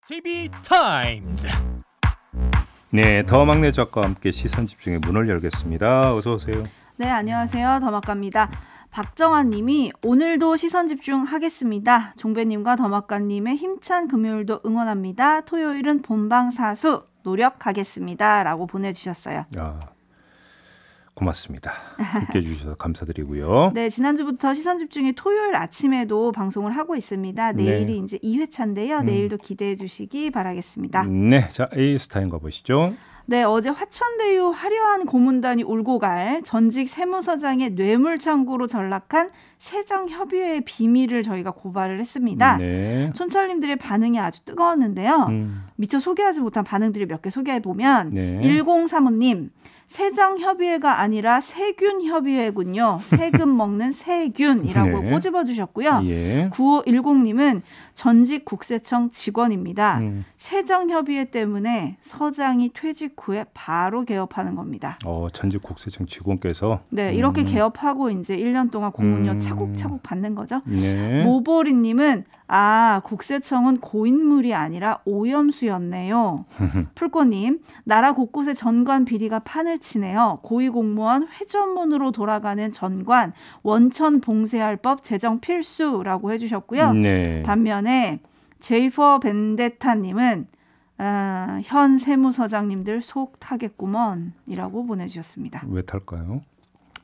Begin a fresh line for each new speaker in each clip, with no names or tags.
JB타임즈.
네, 더 막내 작가와 함께 시선 집중의 문을 열겠습니다. 어서 오세요.
네, 안녕하세요. 더 막가입니다. 박정환 님이 오늘도 시선 집중하겠습니다. 종배님과 더 막가님의 힘찬 금요일도 응원합니다. 토요일은 본방사수 노력하겠습니다. 라고 보내주셨어요.
고맙습니다. 함께해 주셔서 감사드리고요.
네, 지난주부터 시선 집중이 토요일 아침에도 방송을 하고 있습니다. 내일이 이제 2회차인데요. 내일도 기대해 주시기 바라겠습니다.
네, 자 A스타인 가보시죠.
네, 어제 화천대유 화려한 고문단이 울고 갈 전직 세무서장의 뇌물창구로 전락한 세정협의회의 비밀을 저희가 고발을 했습니다.
네.
촌철님들의 반응이 아주 뜨거웠는데요. 미처 소개하지 못한 반응들을 몇 개 소개해보면
네.
1035님 세정협의회가 아니라 세균협의회군요. 세금 먹는 세균이라고
네.
꼬집어주셨고요.
예.
9510님은 전직 국세청 직원입니다. 세정협의회 때문에 서장이 퇴직 후에 바로 개업하는 겁니다.
전직 국세청 직원께서
네, 이렇게 개업하고 이제 1년 동안 공문료 차곡차곡 받는 거죠.
네.
모보리님은 국세청은 고인물이 아니라 오염수였네요. 풀꽃님, 나라 곳곳에 전관 비리가 판을 치네요. 고위공무원 회전문으로 돌아가는 전관, 원천 봉쇄할 법 제정 필수라고 해주셨고요.
네.
반면에 제이퍼 벤데타님은 현 세무서장님들 속 타겠구먼이라고 보내주셨습니다.
왜 탈까요?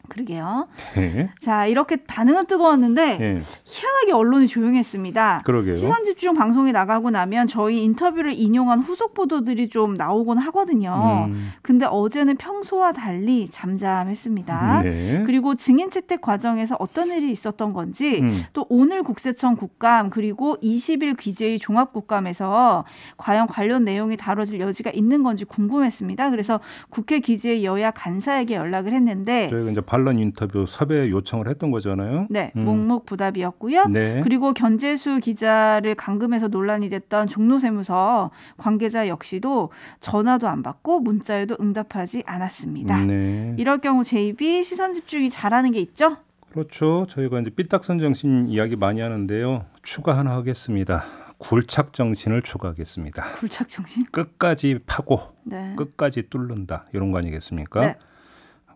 그러게요.
네.
자, 이렇게 반응은 뜨거웠는데
네.
희한하게 언론이 조용했습니다.
그러게요.
시선집중 방송이 나가고 나면 저희 인터뷰를 인용한 후속 보도들이 좀 나오곤 하거든요. 근데 어제는 평소와 달리 잠잠했습니다.
네.
그리고 증인 채택 과정에서 어떤 일이 있었던 건지 또 오늘 국세청 국감 그리고 20일 귀재위 종합국감에서 과연 관련 내용이 다뤄질 여지가 있는 건지 궁금했습니다. 그래서 국회 귀재위 여야 간사에게 연락을 했는데
저희가 이제 반론 인터뷰 섭외 요청을 했던 거잖아요.
네, 묵묵부답이었고요.
네.
그리고 견재수 기자를 감금해서 논란이 됐던 종로세무서 관계자 역시도 전화도 안 받고 문자에도 응답하지 않았습니다.
네.
이럴 경우 JB 시선 집중이 잘하는 게 있죠?
그렇죠. 저희가 이제 삐딱선 정신 이야기 많이 하는데요. 추가 하나 하겠습니다. 굴착 정신을 추가하겠습니다.
굴착 정신?
끝까지 파고
네.
끝까지 뚫는다. 이런 거 아니겠습니까?
네.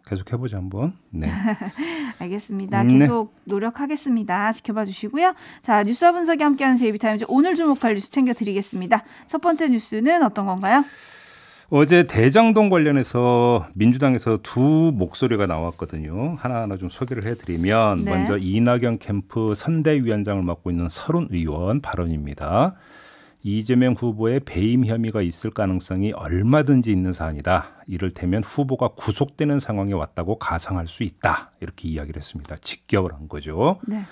계속 해보자 한번. 네.
알겠습니다. 계속 노력하겠습니다. 지켜봐 주시고요. 자, 뉴스와 분석이 함께하는 JB타임즈 오늘 주목할 뉴스 챙겨드리겠습니다. 첫 번째 뉴스는 어떤 건가요?
어제 대장동 관련해서 민주당에서 두 목소리가 나왔거든요. 하나하나 좀 소개를 해드리면
네.
먼저 이낙연 캠프 선대위원장을 맡고 있는 서른 의원 발언입니다. 이재명 후보의 배임 혐의가 있을 가능성이 얼마든지 있는 사안이다. 이를테면 후보가 구속되는 상황에 왔다고 가상할 수 있다. 이렇게 이야기를 했습니다. 직격을 한 거죠.
네.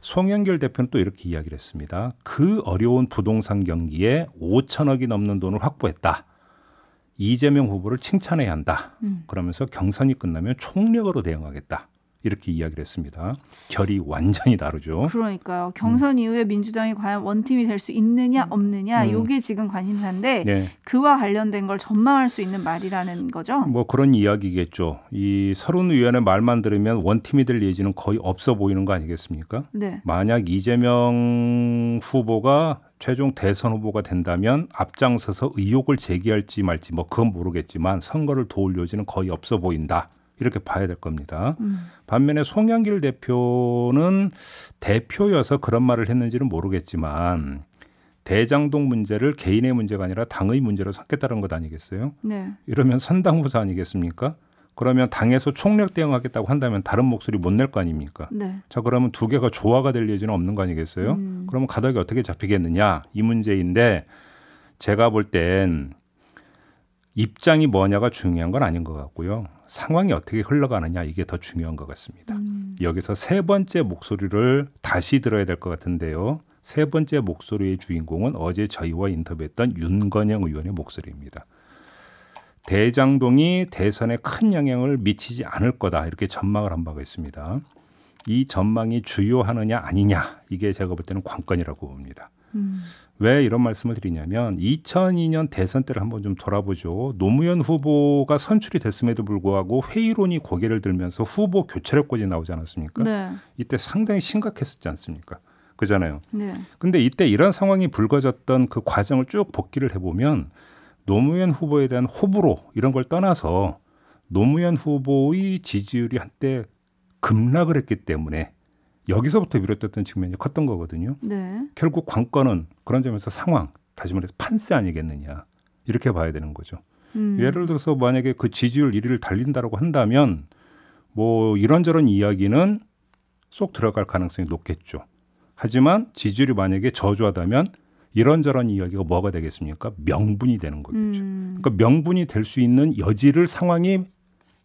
송영길 대표는 또 이렇게 이야기를 했습니다. 그 어려운 부동산 경기에 5천억이 넘는 돈을 확보했다. 이재명 후보를 칭찬해야 한다. 그러면서 경선이 끝나면 총력으로 대응하겠다. 이렇게 이야기를 했습니다. 결이 완전히 다르죠.
그러니까요. 경선 이후에 민주당이 과연 원팀이 될 수 있느냐 없느냐 이게 지금 관심사인데
네.
그와 관련된 걸 전망할 수 있는 말이라는 거죠.
뭐 그런 이야기겠죠. 이 서른 의원의 말만 들으면 원팀이 될 예지는 거의 없어 보이는 거 아니겠습니까?
네.
만약 이재명 후보가 최종 대선 후보가 된다면 앞장서서 의혹을 제기할지 말지 뭐 그건 모르겠지만 선거를 도울 여지는 거의 없어 보인다. 이렇게 봐야 될 겁니다. 반면에 송영길 대표는 대표여서 그런 말을 했는지는 모르겠지만 대장동 문제를 개인의 문제가 아니라 당의 문제로 삼겠다는 것 아니겠어요?
네.
이러면 선당후사 아니겠습니까? 그러면 당에서 총력 대응하겠다고 한다면 다른 목소리 못 낼 거 아닙니까?
네.
자, 그러면 두 개가 조화가 될 예지는 없는 거 아니겠어요? 그러면 가닥이 어떻게 잡히겠느냐 이 문제인데 제가 볼 땐 입장이 뭐냐가 중요한 건 아닌 것 같고요. 상황이 어떻게 흘러가느냐 이게 더 중요한 것 같습니다. 여기서 세 번째 목소리를 다시 들어야 될 것 같은데요. 세 번째 목소리의 주인공은 어제 저희와 인터뷰했던 윤건영 의원의 목소리입니다. 대장동이 대선에 큰 영향을 미치지 않을 거다 이렇게 전망을 한 바가 있습니다. 이 전망이 주요하느냐 아니냐 이게 제가 볼 때는 관건이라고 봅니다. 왜 이런 말씀을 드리냐면 2002년 대선 때를 한번 좀 돌아보죠. 노무현 후보가 선출이 됐음에도 불구하고 회의론이 고개를 들면서 후보 교체력까지 나오지 않았습니까?
네.
이때 상당히 심각했었지 않습니까? 그잖아요.
네.
근데 이때 이런 상황이 불거졌던 그 과정을 쭉 복기를 해보면 노무현 후보에 대한 호불호 이런 걸 떠나서 노무현 후보의 지지율이 한때 급락을 했기 때문에 여기서부터 비롯됐던 측면이 컸던 거거든요.
네.
결국 관건은 그런 점에서 상황, 다시 말해서 판세 아니겠느냐 이렇게 봐야 되는 거죠. 예를 들어서 만약에 그 지지율 1위를 달린다라고 한다면 뭐 이런저런 이야기는 쏙 들어갈 가능성이 높겠죠. 하지만 지지율이 만약에 저조하다면 이런저런 이야기가 뭐가 되겠습니까? 명분이 되는 거겠죠. 그러니까 명분이 될 수 있는 여지를 상황이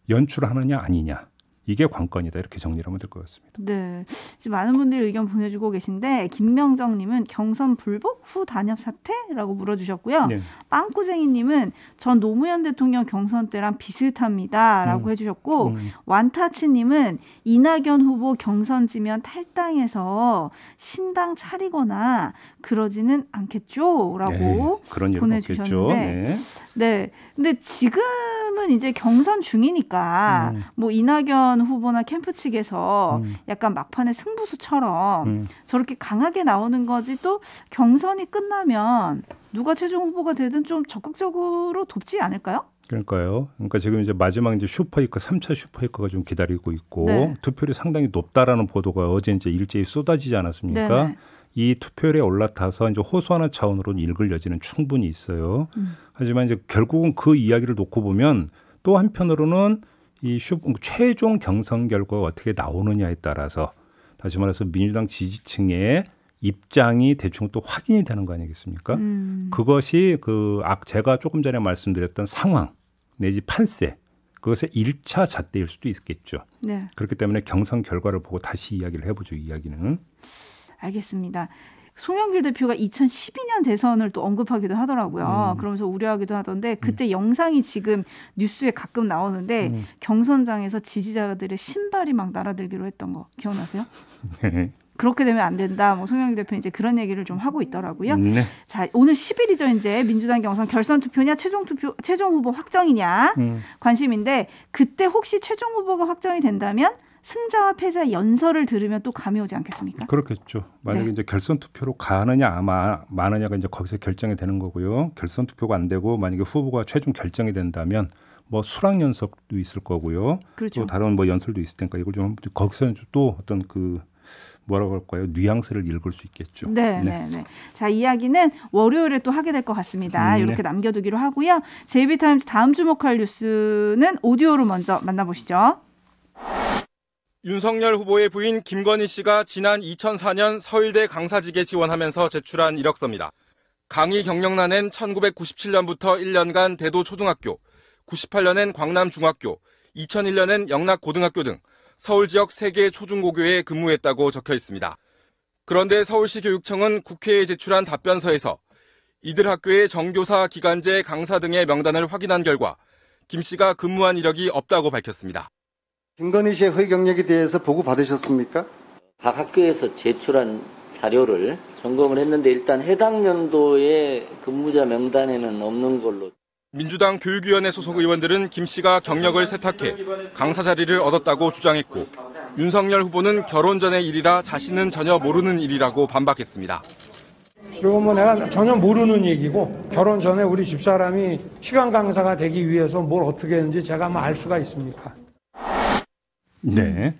연출하느냐 아니냐. 이게 관건이다. 이렇게 정리를 하면 될 것 같습니다.
네, 지금 많은 분들이 의견 보내주고 계신데 김명정님은 경선 불복 후 단협 사퇴라고 물어주셨고요.
네.
빵꾸쟁이님은 전 노무현 대통령 경선 때랑 비슷합니다라고 해주셨고 완타치님은 이낙연 후보 경선 지면 탈당해서 신당 차리거나 그러지는 않겠죠라고
네, 그런 일은 없겠죠.
보내주셨는데, 네, 근데 지금은 이제 경선 중이니까 뭐 이낙연 후보나 캠프 측에서 약간 막판에 승부수처럼 저렇게 강하게 나오는 거지 또 경선이 끝나면 누가 최종 후보가 되든 좀 적극적으로 돕지 않을까요?
그러니까요. 그러니까 지금 이제 마지막 이제 슈퍼히커 3차 슈퍼히커가 좀 기다리고 있고
네.
투표율이 상당히 높다라는 보도가 어제 이제 일제히 쏟아지지 않았습니까?
네네.
이 투표율에 올라타서 이제 호소하는 차원으로 읽을 여지는 충분히 있어요. 하지만 이제 결국은 그 이야기를 놓고 보면 또 한편으로는 이 최종 경선 결과가 어떻게 나오느냐에 따라서 다시 말해서 민주당 지지층의 입장이 대충 또 확인이 되는 거 아니겠습니까? 그것이 제가 조금 전에 말씀드렸던 상황 내지 판세 그것의 1차 잣대일 수도 있겠죠.
네.
그렇기 때문에 경선 결과를 보고 다시 이야기를 해보죠. 이야기는.
알겠습니다. 송영길 대표가 2012년 대선을 또 언급하기도 하더라고요. 그러면서 우려하기도 하던데 그때 영상이 지금 뉴스에 가끔 나오는데 경선장에서 지지자들의 신발이 막 날아들기로 했던 거 기억나세요?
네.
그렇게 되면 안 된다. 뭐 송영길 대표 이제 그런 얘기를 좀 하고 있더라고요.
네.
자, 오늘 10일이죠. 이제 민주당 경선 결선 투표냐 최종 후보 확정이냐 관심인데 그때 혹시 최종 후보가 확정이 된다면 승자와 패자 연설을 들으면 또 감이 오지 않겠습니까?
그렇겠죠. 만약에
네.
이제 결선 투표로 가느냐 마느냐가 이제 거기서 결정이 되는 거고요. 결선 투표가 안 되고 만약에 후보가 최종 결정이 된다면 뭐 수락 연설도 있을 거고요.
그렇죠.
또 다른 뭐 연설도 있을 테니까 이걸 좀 거기서는 또 어떤 뭐라고 할까요? 뉘앙스를 읽을 수 있겠죠.
네. 자, 이야기는 월요일에 또 하게 될 것 같습니다. 이렇게 남겨두기로 하고요. JB타임즈 다음 주목할 뉴스는 오디오로 먼저 만나보시죠.
윤석열 후보의 부인 김건희 씨가 지난 2004년 서울대 강사직에 지원하면서 제출한 이력서입니다. 강의 경력란엔 1997년부터 1년간 대도초등학교, 98년엔 광남중학교, 2001년엔 영락고등학교 등 서울 지역 3개 초중고교에 근무했다고 적혀 있습니다. 그런데 서울시 교육청은 국회에 제출한 답변서에서 이들 학교의 정교사, 기간제, 강사 등의 명단을 확인한 결과 김 씨가 근무한 이력이 없다고 밝혔습니다.
김건희 씨의 허위 경력에 대해서 보고 받으셨습니까?
각 학교에서 제출한 자료를 점검을 했는데 일단 해당 연도의 근무자 명단에는 없는 걸로.
민주당 교육위원회 소속 의원들은 김 씨가 경력을 세탁해 강사 자리를 얻었다고 주장했고 윤석열 후보는 결혼 전의 일이라 자신은 전혀 모르는 일이라고 반박했습니다.
그리고 뭐 내가 전혀 모르는 얘기고 결혼 전에 우리 집사람이 시간 강사가 되기 위해서 뭘 어떻게 했는지 제가 뭐 알 수가 있습니까?
네.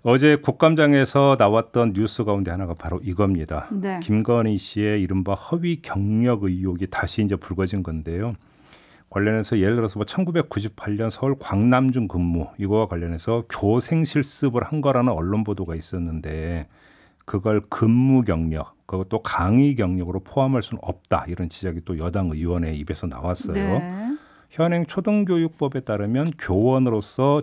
어제 국감장에서 나왔던 뉴스 가운데 하나가 바로 이겁니다.
네.
김건희 씨의 이른바 허위 경력 의혹이 다시 이제 불거진 건데요. 관련해서 예를 들어서 뭐 1998년 서울 광남중 근무 이거와 관련해서 교생 실습을 한 거라는 언론 보도가 있었는데 그걸 근무 경력, 그것도 강의 경력으로 포함할 수는 없다. 이런 지적이 또 여당 의원의 입에서 나왔어요.
네.
현행 초등교육법에 따르면 교원으로서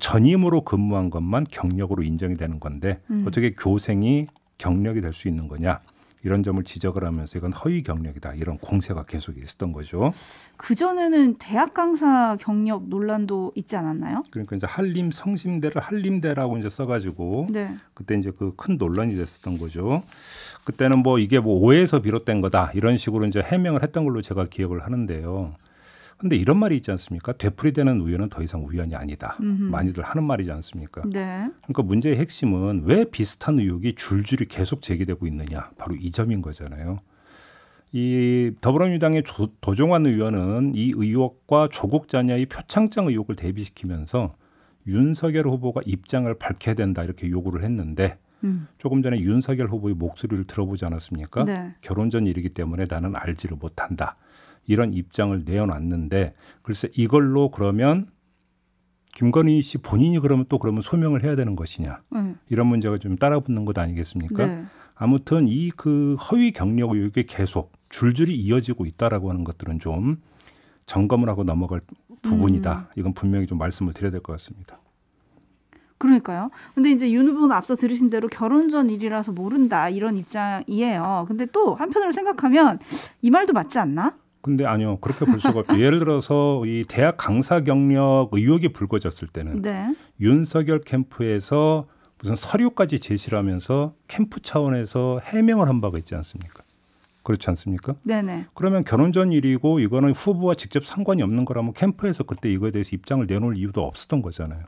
전임으로 근무한 것만 경력으로 인정이 되는 건데 어떻게 교생이 경력이 될 수 있는 거냐 이런 점을 지적을 하면서 이건 허위 경력이다 이런 공세가 계속 있었던 거죠.
그전에는 대학 강사 경력 논란도 있지 않았나요?
그러니까 이제 한림 성심대를 한림대라고 이제 써가지고
네.
그때 이제 그 큰 논란이 됐었던 거죠. 그때는 뭐 이게 뭐 오해에서 비롯된 거다 이런 식으로 이제 해명을 했던 걸로 제가 기억을 하는데요. 근데 이런 말이 있지 않습니까? 되풀이되는 우연은 더 이상 우연이 아니다. 많이들 하는 말이지 않습니까?
네.
그러니까 문제의 핵심은 왜 비슷한 의혹이 줄줄이 계속 제기되고 있느냐. 바로 이 점인 거잖아요. 이 더불어민주당의 도종환 의원은 이 의혹과 조국 자녀의 표창장 의혹을 대비시키면서 윤석열 후보가 입장을 밝혀야 된다 이렇게 요구를 했는데 조금 전에 윤석열 후보의 목소리를 들어보지 않았습니까?
네.
결혼 전 일이기 때문에 나는 알지를 못한다. 이런 입장을 내어놨는데 글쎄 이걸로 그러면 김건희 씨 본인이 그러면 또 그러면 소명을 해야 되는 것이냐. 이런 문제가 좀 따라붙는 것 아니겠습니까?
네.
아무튼 이 그 허위 경력 의혹이 계속 줄줄이 이어지고 있다라고 하는 것들은 좀 점검을 하고 넘어갈 부분이다. 이건 분명히 좀 말씀을 드려야 될 것 같습니다.
그러니까요. 근데 이제 윤 후보는 앞서 들으신 대로 결혼 전 일이라서 모른다 이런 입장이에요. 근데 또 한편으로 생각하면 이 말도 맞지 않나?
근데 아니요. 그렇게 볼 수가 없죠. 예를 들어서 이 대학 강사 경력 의혹이 불거졌을 때는
네.
윤석열 캠프에서 무슨 서류까지 제시를 하면서 캠프 차원에서 해명을 한 바가 있지 않습니까? 그렇지 않습니까?
네네.
그러면 결혼 전 일이고 이거는 후보와 직접 상관이 없는 거라면 캠프에서 그때 이거에 대해서 입장을 내놓을 이유도 없었던 거잖아요.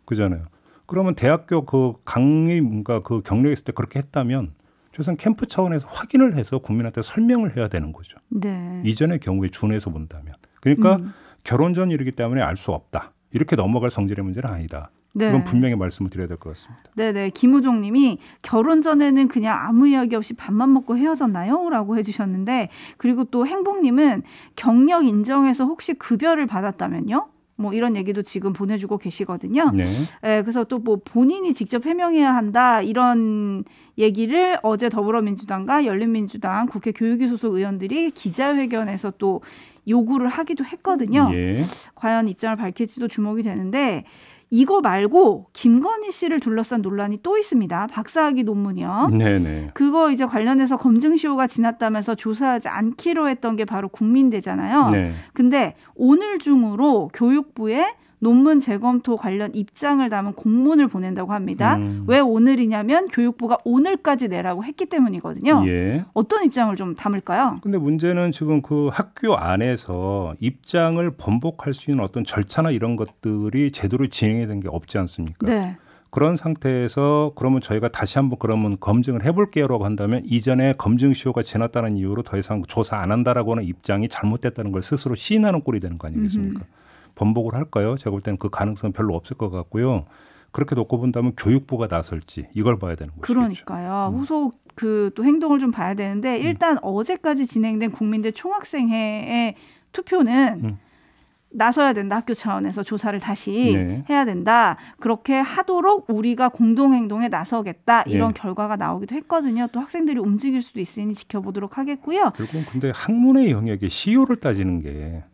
그잖아요. 그러면 대학교 그 강의 뭔가 그 경력이 있을 때 그렇게 했다면 최소한 캠프 차원에서 확인을 해서 국민한테 설명을 해야 되는 거죠.
네.
이전의 경우에 준해서 본다면. 그러니까 결혼 전 일이기 때문에 알 수 없다. 이렇게 넘어갈 성질의 문제는 아니다.
네.
이건 분명히 말씀을 드려야 될 것 같습니다.
네네. 김우종 님이 결혼 전에는 그냥 아무 이야기 없이 밥만 먹고 헤어졌나요? 라고 해주셨는데 그리고 또 행복님은 경력 인정해서 혹시 급여를 받았다면요? 뭐 이런 얘기도 지금 보내주고 계시거든요.
네.
네, 그래서 또 뭐 본인이 직접 해명해야 한다 이런 얘기를 어제 더불어민주당과 열린민주당 국회 교육위 소속 의원들이 기자회견에서 또 요구를 하기도 했거든요.
예.
과연 입장을 밝힐지도 주목이 되는데 이거 말고 김건희 씨를 둘러싼 논란이 또 있습니다. 박사학위 논문이요.
네네.
그거 이제 관련해서 검증시효가 지났다면서 조사하지 않기로 했던 게 바로 국민대잖아요.
네.
근데 오늘 중으로 교육부에 논문 재검토 관련 입장을 담은 공문을 보낸다고 합니다. 왜 오늘이냐면 교육부가 오늘까지 내라고 했기 때문이거든요.
예.
어떤 입장을 좀 담을까요?
근데 문제는 지금 그 학교 안에서 입장을 번복할 수 있는 어떤 절차나 이런 것들이 제대로 진행이 된 게 없지 않습니까?
네.
그런 상태에서 그러면 저희가 다시 한번 그러면 검증을 해볼게요라고 한다면 이전에 검증 시효가 지났다는 이유로 더 이상 조사 안 한다라고 하는 입장이 잘못됐다는 걸 스스로 시인하는 꼴이 되는 거 아니겠습니까? 번복을 할까요? 제가 볼 때는 그 가능성은 별로 없을 것 같고요. 그렇게 놓고 본다면 교육부가 나설지 이걸 봐야 되는 것이죠.
그러니까요. 후속 그 또 행동을 좀 봐야 되는데 일단 어제까지 진행된 국민대 총학생회의 투표는 나서야 된다. 학교 차원에서 조사를 다시
네.
해야 된다. 그렇게 하도록 우리가 공동행동에 나서겠다. 이런
네.
결과가 나오기도 했거든요. 또 학생들이 움직일 수도 있으니 지켜보도록 하겠고요.
결국은 근데 학문의 영역에 시효를 따지는 게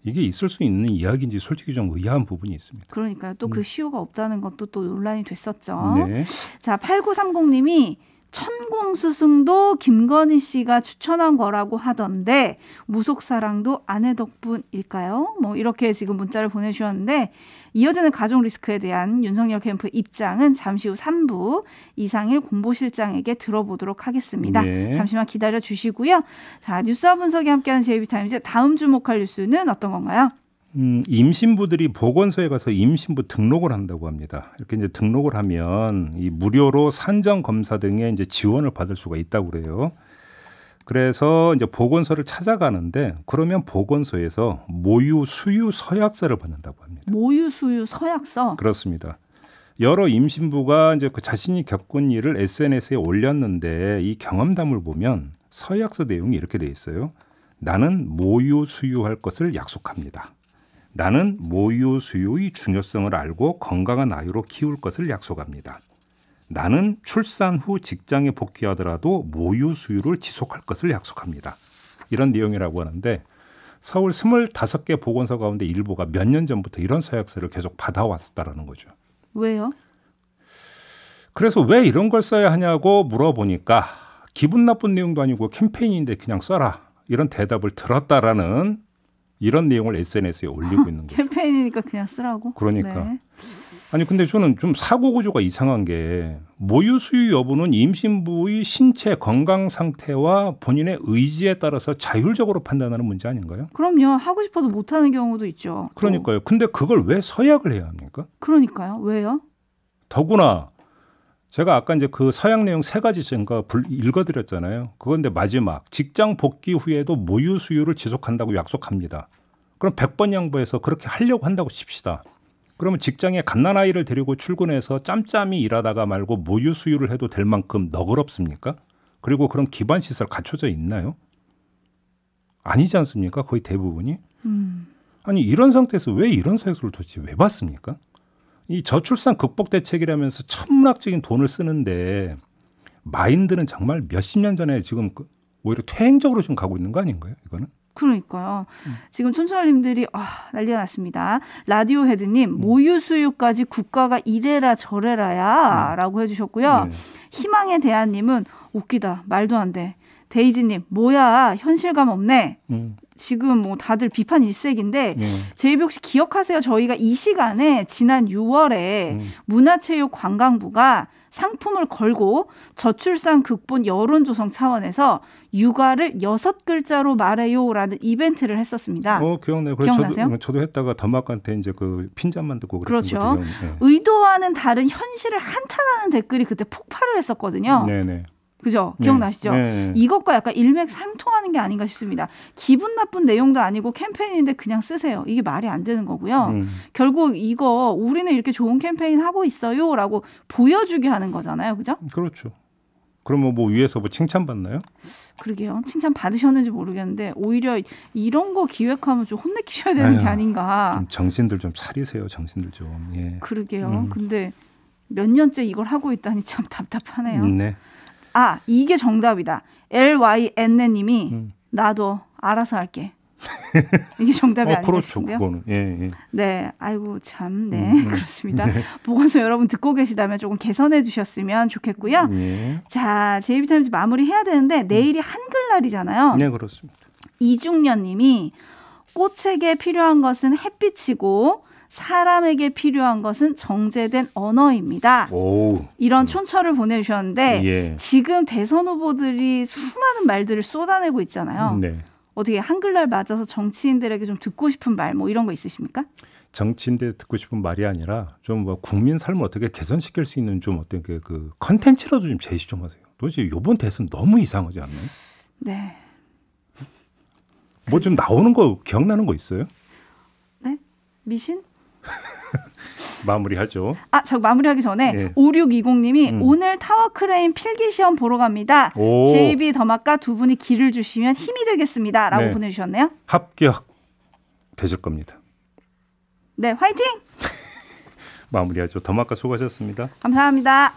이게 있을 수 있는 이야기인지 솔직히 좀 의아한 부분이 있습니다.
그러니까요. 또 그 시효가 없다는 것도 또 논란이 됐었죠.
네.
자, 8930님이 천공스승도 김건희 씨가 추천한 거라고 하던데 무속사랑도 아내 덕분일까요? 뭐 이렇게 지금 문자를 보내주셨는데 이어지는 가족 리스크에 대한 윤석열 캠프 입장은 잠시 후 3부 이상일 공보실장에게 들어보도록 하겠습니다.
네.
잠시만 기다려 주시고요. 자, 뉴스와 분석이 함께하는 JB타임즈 다음 주목할 뉴스는 어떤 건가요?
임신부들이 보건소에 가서 임신부 등록을 한다고 합니다. 이렇게 이제 등록을 하면 이 무료로 산정 검사 등의 이제 지원을 받을 수가 있다고 그래요. 그래서 이제 보건소를 찾아가는데 그러면 보건소에서 모유 수유 서약서를 받는다고 합니다.
모유 수유 서약서.
그렇습니다. 여러 임신부가 이제 그 자신이 겪은 일을 SNS에 올렸는데 이 경험담을 보면 서약서 내용이 이렇게 돼 있어요. 나는 모유 수유할 것을 약속합니다. 나는 모유 수유의 중요성을 알고 건강한 아이로 키울 것을 약속합니다. 나는 출산 후 직장에 복귀하더라도 모유 수유를 지속할 것을 약속합니다. 이런 내용이라고 하는데 서울 25개 보건소 가운데 일부가 몇 년 전부터 이런 서약서를 계속 받아왔다라는 거죠.
왜요?
그래서 왜 이런 걸 써야 하냐고 물어보니까 기분 나쁜 내용도 아니고 캠페인인데 그냥 써라. 이런 대답을 들었다라는 이런 내용을 SNS에 올리고 있는 거죠.
캠페인이니까 그냥 쓰라고?
그러니까.
네.
아니 근데 저는 좀 사고 구조가 이상한 게 모유 수유 여부는 임신부의 신체 건강 상태와 본인의 의지에 따라서 자율적으로 판단하는 문제 아닌가요?
그럼요. 하고 싶어도 못하는 경우도 있죠.
그러니까요. 근데 그걸 왜 서약을 해야 합니까?
그러니까요. 왜요?
더구나 제가 아까 이제 그 서약 내용 3가지 제가 읽어드렸잖아요. 그건데 마지막 직장 복귀 후에도 모유 수유를 지속한다고 약속합니다. 그럼 100번 양보해서 그렇게 하려고 한다고 칩시다. 그러면 직장에 갓난아이를 데리고 출근해서 짬짬이 일하다가 말고 모유 수유를 해도 될 만큼 너그럽습니까? 그리고 그런 기반 시설 갖춰져 있나요? 아니지 않습니까? 거의 대부분이. 아니 이런 상태에서 왜 이런 사유를 도대체 왜 받습니까? 이 저출산 극복 대책이라면서 천문학적인 돈을 쓰는데 마인드는 정말 몇십 년 전에 지금 오히려 퇴행적으로 좀 가고 있는 거 아닌가요? 이거는?
그러니까요. 지금 촌철님들이 난리가 났습니다. 라디오 헤드님 모유 수유까지 국가가 이래라 저래라야 라고 해주셨고요. 희망의 대안님은 웃기다. 말도 안 돼. 데이지님 뭐야 현실감 없네. 지금 뭐 다들 비판 일색인데 제이비 혹시 기억하세요? 저희가 이 시간에 지난 6월에 문화체육관광부가 상품을 걸고 저출산 극본 여론 조성 차원에서 육아를 6글자로 말해요라는 이벤트를 했었습니다.
기억나요.
기억나세요?
저도 했다가 더마크한테 이제 그 핀잔만 듣고 그랬던
그렇죠. 의도와는 다른 현실을 한탄하는 댓글이 그때 폭발을 했었거든요.
네네.
그죠? 기억나시죠?
네.
이것과 약간 일맥상통하는 게 아닌가 싶습니다. 기분 나쁜 내용도 아니고 캠페인인데 그냥 쓰세요. 이게 말이 안 되는 거고요. 결국 이거 우리는 이렇게 좋은 캠페인 하고 있어요라고 보여주게 하는 거잖아요. 그죠?
그렇죠. 그러면 뭐 위에서 뭐 칭찬받나요?
그러게요. 칭찬 받으셨는지 모르겠는데 오히려 이런 거 기획하면 좀 혼내키셔야 되는 게 아닌가.
좀 정신들 좀 차리세요. 정신들 좀. 예.
그러게요. 근데 몇 년째 이걸 하고 있다니 참 답답하네요.
네.
이게 정답이다. LYN님이 나도 알아서 할게. 이게 정답이 아닌가
그렇죠,
싶은데요.
그거는. 예.
네, 아이고 참, 네, 그렇습니다. 네. 보건소 여러분 듣고 계시다면 조금 개선해 주셨으면 좋겠고요. 자, 제이비타임즈 마무리해야 되는데 내일이 한글날이잖아요.
네, 그렇습니다.
이중년님이 꽃에게 필요한 것은 햇빛이고 사람에게 필요한 것은 정제된 언어입니다. 이런 촌철을 보내주셨는데 지금 대선 후보들이 수많은 말들을 쏟아내고 있잖아요.
네.
어떻게 한글날 맞아서 정치인들에게 좀 듣고 싶은 말 뭐 이런 거 있으십니까?
정치인들 듣고 싶은 말이 아니라 좀 뭐 국민 삶을 어떻게 개선시킬 수 있는 좀 어떤 그 컨텐츠라도 좀 제시 좀 하세요. 도대체 이번 대선 너무 이상하지 않나요?
네.
뭐 좀 나오는 거 기억나는 거 있어요?
네? 미신?
마무리하죠.
저 마무리하기 전에 5620님이 오늘 타워크레인 필기시험 보러 갑니다. JB 더마카 두 분이 길을 주시면 힘이 되겠습니다. 라고 보내주셨네요.
합격 되실 겁니다.
네, 화이팅!
마무리하죠. 더마카 수고하셨습니다.
감사합니다.